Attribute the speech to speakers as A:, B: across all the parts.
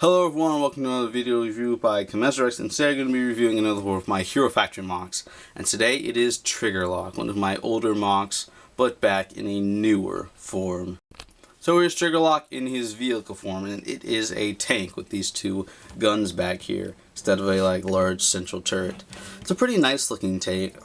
A: Hello everyone, welcome to another video review by Comesrex, and today I'm going to be reviewing another one of my Hero Factory mocks. And today it is Triggerlock, one of my older mocks, but back in a newer form. So here's Triggerlock in his vehicle form, and it is a tank with these two guns back here, instead of a large central turret. It's a pretty nice looking tank.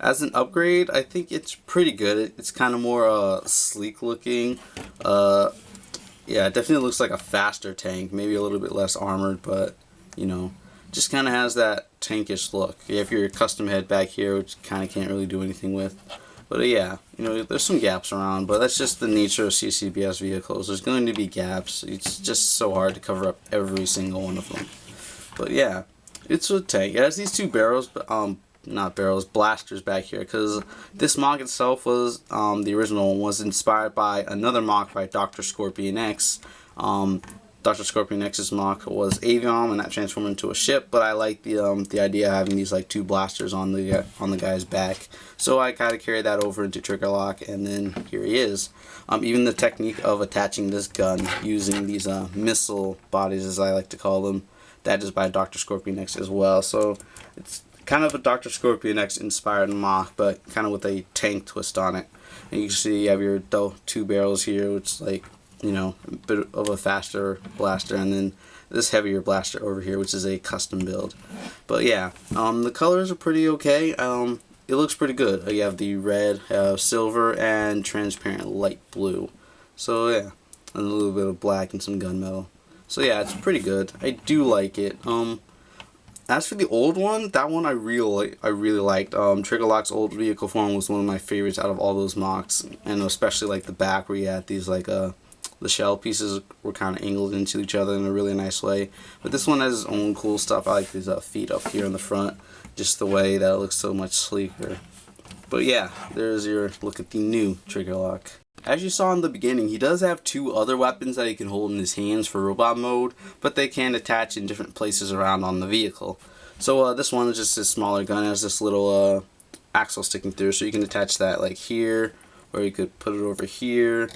A: As an upgrade, I think it's pretty good. It's kind of more sleek looking. Yeah, it definitely looks like a faster tank, maybe a little bit less armored, but, you know, just kind of has that tankish look. You have your custom head back here, which kind of can't really do anything with. But yeah, you know, there's some gaps around, but that's just the nature of CCBS vehicles. There's going to be gaps. It's just so hard to cover up every single one of them. But yeah, it's a tank. It has these two barrels, not barrels, blasters back here, because this mock itself was, the original one was inspired by another mock by Dr. Scorpion X. Dr. Scorpion X's mock was Avion, and that transformed into a ship, but I like the idea of having these two blasters on the guy's back. So I kind of carried that over into Triggerlock, and then here he is. Even the technique of attaching this gun using these missile bodies, as I like to call them, that is by Dr. Scorpion X as well. So it's kind of a Dr. Scorpion X inspired mock, but kind of with a tank twist on it. And you can see you have your two barrels here, which is you know, a bit of a faster blaster, and then this heavier blaster over here, which is a custom build. But yeah, the colors are pretty okay. It looks pretty good. You have the red, silver, and transparent light blue. So yeah, and a little bit of black and some gunmetal. So yeah, it's pretty good. I do like it. As for the old one, that one I really liked. Triggerlock's old vehicle form was one of my favorites out of all those mocks, and especially the back where you had these the shell pieces were kind of angled into each other in a really nice way. But this one has its own cool stuff. I like these feet up here in the front, just the way that it looks so much sleeker. But yeah, there's your look at the new Triggerlock. As you saw in the beginning, he does have two other weapons that he can hold in his hands for robot mode, but they can attach in different places around on the vehicle. So this one is just a smaller gun. It has this little axle sticking through, so you can attach that here, or you could put it over here.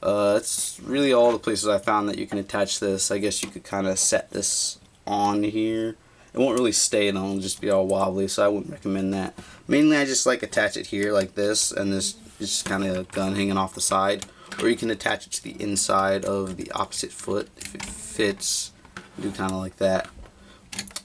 A: It's really all the places I found that you can attach this. I guess you could kind of set this on here. It won't really stay, it'll just be all wobbly, so I wouldn't recommend that. Mainly I just attach it here like this, and this is just kind of a gun hanging off the side. Or you can attach it to the inside of the opposite foot if it fits. Do kind of like that.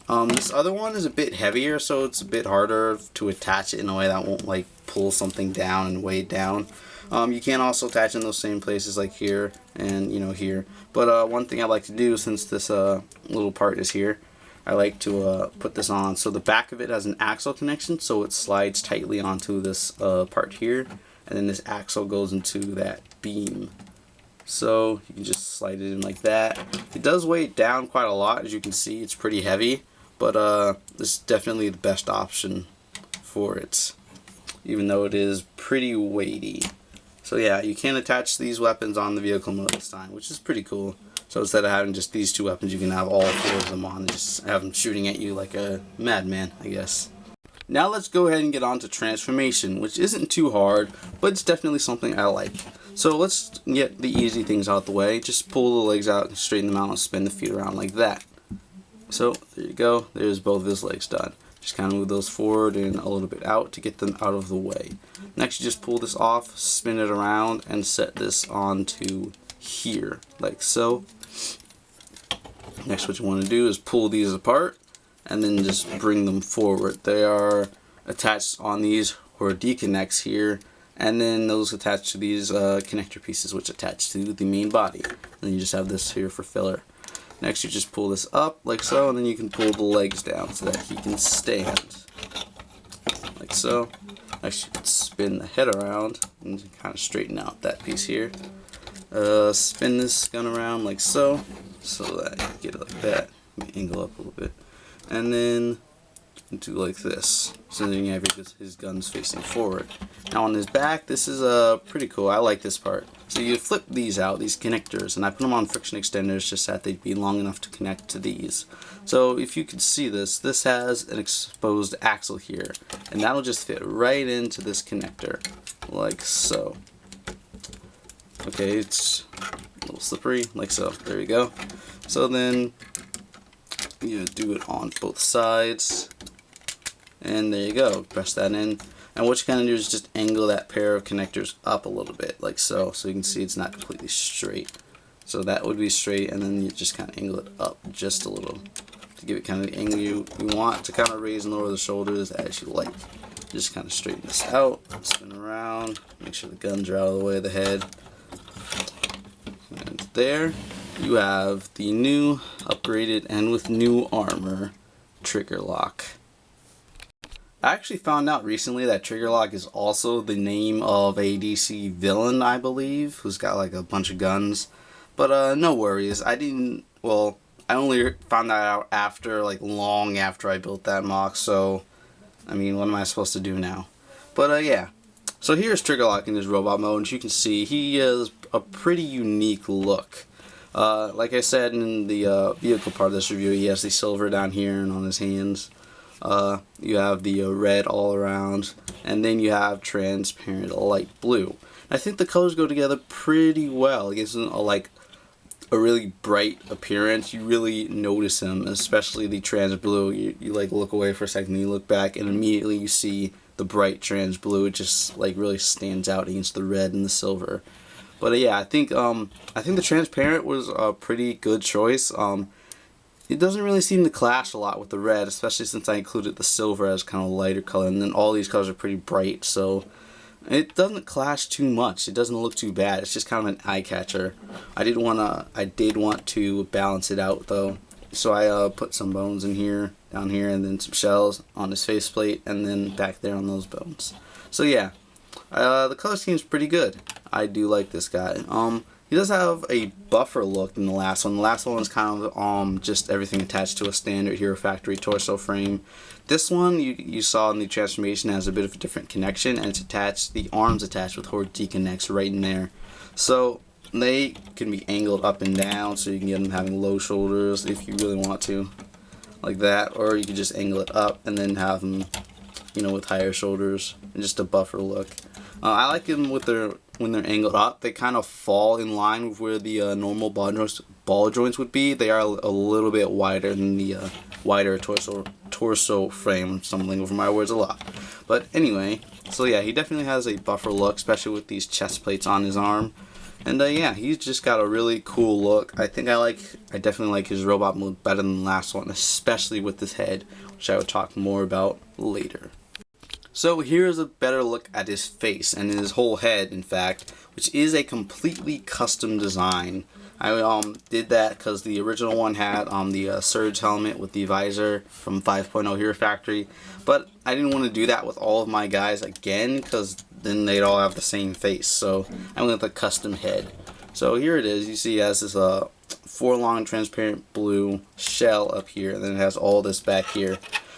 A: This other one is a bit heavier, so it's a bit harder to attach it in a way that won't pull something down and weigh it down. You can also attach in those same places here and here. But one thing I like to do, since this little part is here, I like to put this on. So the back of it has an axle connection, so it slides tightly onto this part here, and then this axle goes into that beam. So you can just slide it in like that. It does weigh it down quite a lot, as you can see. It's pretty heavy, but this is definitely the best option for it, even though it is pretty weighty. So yeah, you can attach these weapons on the vehicle mode this time, which is pretty cool. So instead of having just these two weapons, you can have all four of them on and just have them shooting at you like a madman, I guess. Now let's go ahead and get on to transformation, which isn't too hard, but it's definitely something I like. So let's get the easy things out the way. Just pull the legs out and straighten them out and spin the feet around like that. So there you go. There's both of his legs done. Just kind of move those forward and a little bit out to get them out of the way. Next, you just pull this off, spin it around, and set this onto here, like so. Next, what you want to do is pull these apart and then just bring them forward. They are attached on these Horde connects here, and then those attach to these connector pieces, which attach to the main body. And then you just have this here for filler. Next, you just pull this up like so, and then you can pull the legs down so that he can stand, like so. Next, you can spin the head around and kind of straighten out that piece here. Spin this gun around like so, so that you get it like that. Let me angle up a little bit, and then do like this. So then you have his guns facing forward. Now on his back, this is pretty cool. I like this part. So you flip these out, these connectors, and I put them on friction extenders just so that they'd be long enough to connect to these. So if you could see this, this has an exposed axle here, and that'll just fit right into this connector, like so. Okay, it's a little slippery, like so. There you go. So then you do it on both sides, and there you go. Press that in, and what you kind of do is just angle that pair of connectors up a little bit, like so. So you can see it's not completely straight. So that would be straight, and then you just kind of angle it up just a little to give it kind of the angle you want to kind of raise and lower the shoulders as you like. Just kind of straighten this out, spin around, make sure the guns are out of the way of the head. And there you have the new, upgraded, and with new armor, Triggerlock. I actually found out recently that Triggerlock is also the name of a DC villain, I believe, who's got like a bunch of guns. But no worries, I only found that out after, like, long after I built that mock, so I mean, what am I supposed to do now? But yeah, so here's Triggerlock in his robot mode. As you can see, he has a pretty unique look. Like I said in the vehicle part of this review, he has the silver down here and on his hands. You have the red all around, and then you have transparent light blue. I think the colors go together pretty well. It gives him a really bright appearance. You really notice him, especially the trans blue. You like look away for a second, and you look back, and immediately you see the bright trans blue. It just like really stands out against the red and the silver. But yeah, I think the transparent was a pretty good choice. It doesn't really seem to clash a lot with the red, especially since I included the silver as kind of a lighter color, and then all these colors are pretty bright, so it doesn't clash too much. It doesn't look too bad. It's just kind of an eye catcher. I did want to balance it out though, so I put some bones in here, down here, and then some shells on his faceplate, and then back there on those bones. So yeah, the color scheme's pretty good. I do like this guy. He does have a buffer look than the last one. The last one was kind of just everything attached to a standard Hero Factory torso frame. This one you saw in the transformation has a bit of a different connection, and it's attached, the arms attached with Horde D-connects right in there. So they can be angled up and down, so you can get them having low shoulders if you really want to, like that, or you can just angle it up and then have them, you know, with higher shoulders and just a buffer look. I like them with when they're angled up. They kind of fall in line with where the normal ball joints would be. They are a little bit wider than the wider torso frame. I'm stumbling over my words a lot. But anyway, so yeah, he definitely has a buffer look, especially with these chest plates on his arm. And yeah, he's just got a really cool look. I definitely like his robot mode better than the last one, especially with his head, which I would talk more about later. So here's a better look at his face and his whole head, in fact, which is a completely custom design. I did that because the original one had the Surge helmet with the visor from 5.0 Hero Factory, but I didn't want to do that with all of my guys again because then they'd all have the same face. So I went with a custom head. So here it is. You see it has this 4-long transparent blue shell up here, and then it has all this back here.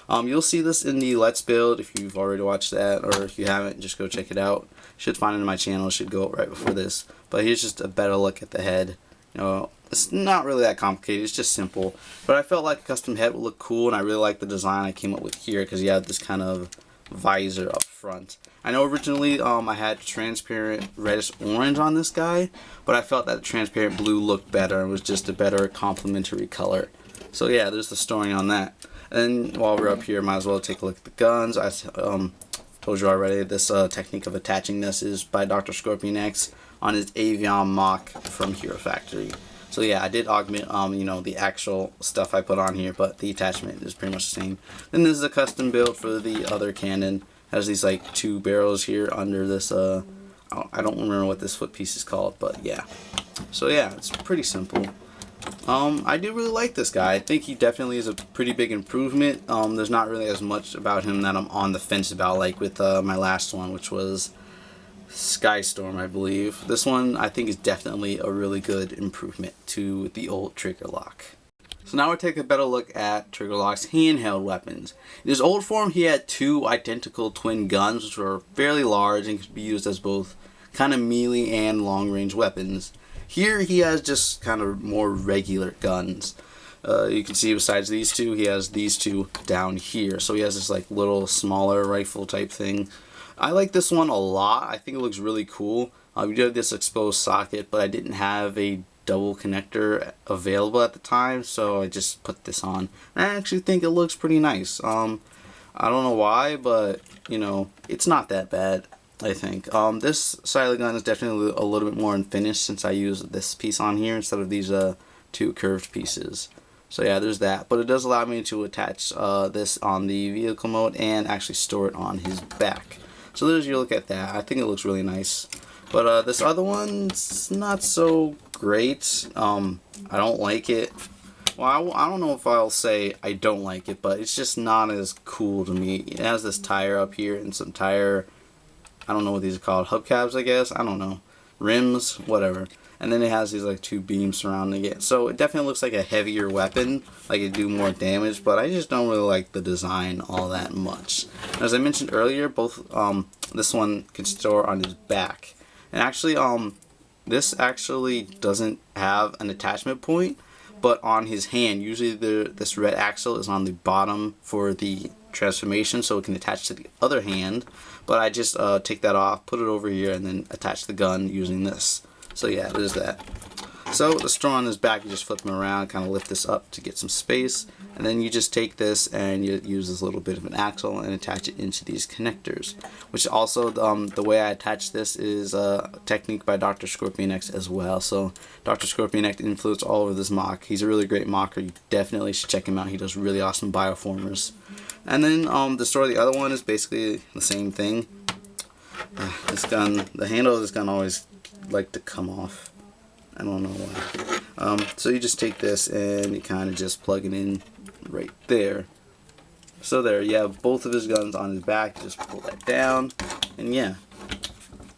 A: You'll see this in the Let's Build if you've already watched that, or if you haven't, just go check it out. You should find it on my channel. It should go up right before this. But here's just a better look at the head. You know, it's not really that complicated. It's just simple. But I felt like a custom head would look cool, and I really like the design I came up with here because you have this kind of visor up front. I know originally I had transparent reddish orange on this guy, but I felt that the transparent blue looked better and was just a better complementary color. So yeah, there's the story on that. And while we're up here, might as well take a look at the guns. I told you already, this technique of attaching this is by Dr. Scorpion X on his Avion mock from Hero Factory. So yeah, I did augment you know, the actual stuff I put on here, but the attachment is pretty much the same. Then this is a custom build for the other cannon. It has these like 2 barrels here under this I don't remember what this foot piece is called, but yeah. So yeah, it's pretty simple. I do really like this guy. I think he definitely is a pretty big improvement. There's not really as much about him that I'm on the fence about, like with my last one, which was Skystorm, I believe. This one I think is definitely a really good improvement to the old Triggerlock. So now we'll take a better look at Triggerlock's handheld weapons. In his old form, he had 2 identical twin guns, which were fairly large and could be used as both kind of melee and long-range weapons. Here he has just kind of more regular guns. You can see besides these 2, he has these 2 down here. So he has this like little smaller rifle type thing. I like this one a lot. I think it looks really cool. We do have this exposed socket, but I didn't have a double connector available at the time, so I just put this on. I actually think it looks pretty nice. I don't know why, but you know, it's not that bad, I think. This side of the gun is definitely a little bit more unfinished since I use this piece on here instead of these two curved pieces. So yeah, there's that. But it does allow me to attach this on the vehicle mode and actually store it on his back. So there's your look at that. I think it looks really nice. But this other one's not so great. I don't like it. Well, I don't know if I'll say I don't like it, but it's just not as cool to me. It has this tire up here and some tire, I don't know what these are called, hubcaps I guess, I don't know, rims, whatever. And then it has these like two beams surrounding it. So it definitely looks like a heavier weapon, like it do more damage, but I just don't really like the design all that much. As I mentioned earlier, both this one can store on his back. And actually, this actually doesn't have an attachment point, but on his hand, usually this red axle is on the bottom for the transformation, so it can attach to the other hand. But I just take that off, put it over here, and then attach the gun using this. So yeah, there's that. So the straw on his back, you just flip him around, kind of lift this up to get some space, and then you just take this and you use this little bit of an axle and attach it into these connectors. Which also, the way I attach this is a technique by Dr. Scorpion X as well. So Dr. Scorpion X influenced all over this mock. He's a really great mocker. You definitely should check him out. He does really awesome bioformers. And then the story of the other one is basically the same thing. This gun, the handle of this gun always like to come off. I don't know why. So you just take this and you kind of just plug it in right there. So there, you have both of his guns on his back. Just pull that down, and yeah,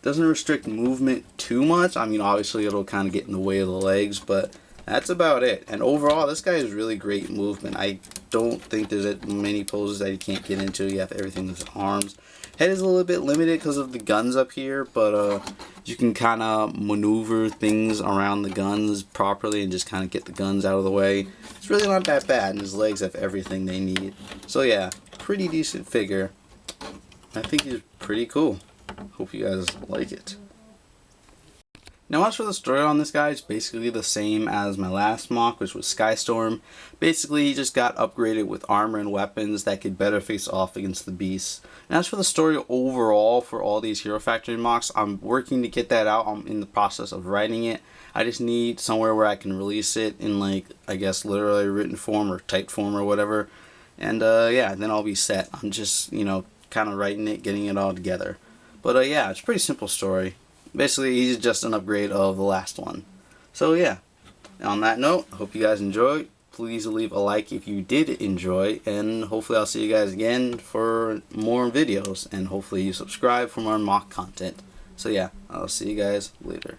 A: doesn't restrict movement too much. I mean, obviously it'll kind of get in the way of the legs, but that's about it. And overall, this guy has really great movement. I don't think there's many poses that you can't get into. You have everything with his arms. Head is a little bit limited because of the guns up here, but you can kind of maneuver things around the guns properly and just kind of get the guns out of the way. It's really not that bad, and his legs have everything they need. So yeah, pretty decent figure. I think he's pretty cool. Hope you guys like it. Now as for the story on this guy, it's basically the same as my last mock, which was Skystorm. Basically, he just got upgraded with armor and weapons that could better face off against the beasts. And as for the story overall for all these Hero Factory mocks, I'm working to get that out. I'm in the process of writing it. I just need somewhere where I can release it in, like, I guess literally written form or typed form or whatever. And yeah, then I'll be set. I'm just, you know, kind of writing it, getting it all together. But yeah, it's a pretty simple story. Basically, he's just an upgrade of the last one. So yeah, on that note, I hope you guys enjoyed. Please leave a like if you did enjoy, and hopefully I'll see you guys again for more videos, and hopefully you subscribe for more mock content. So yeah, I'll see you guys later.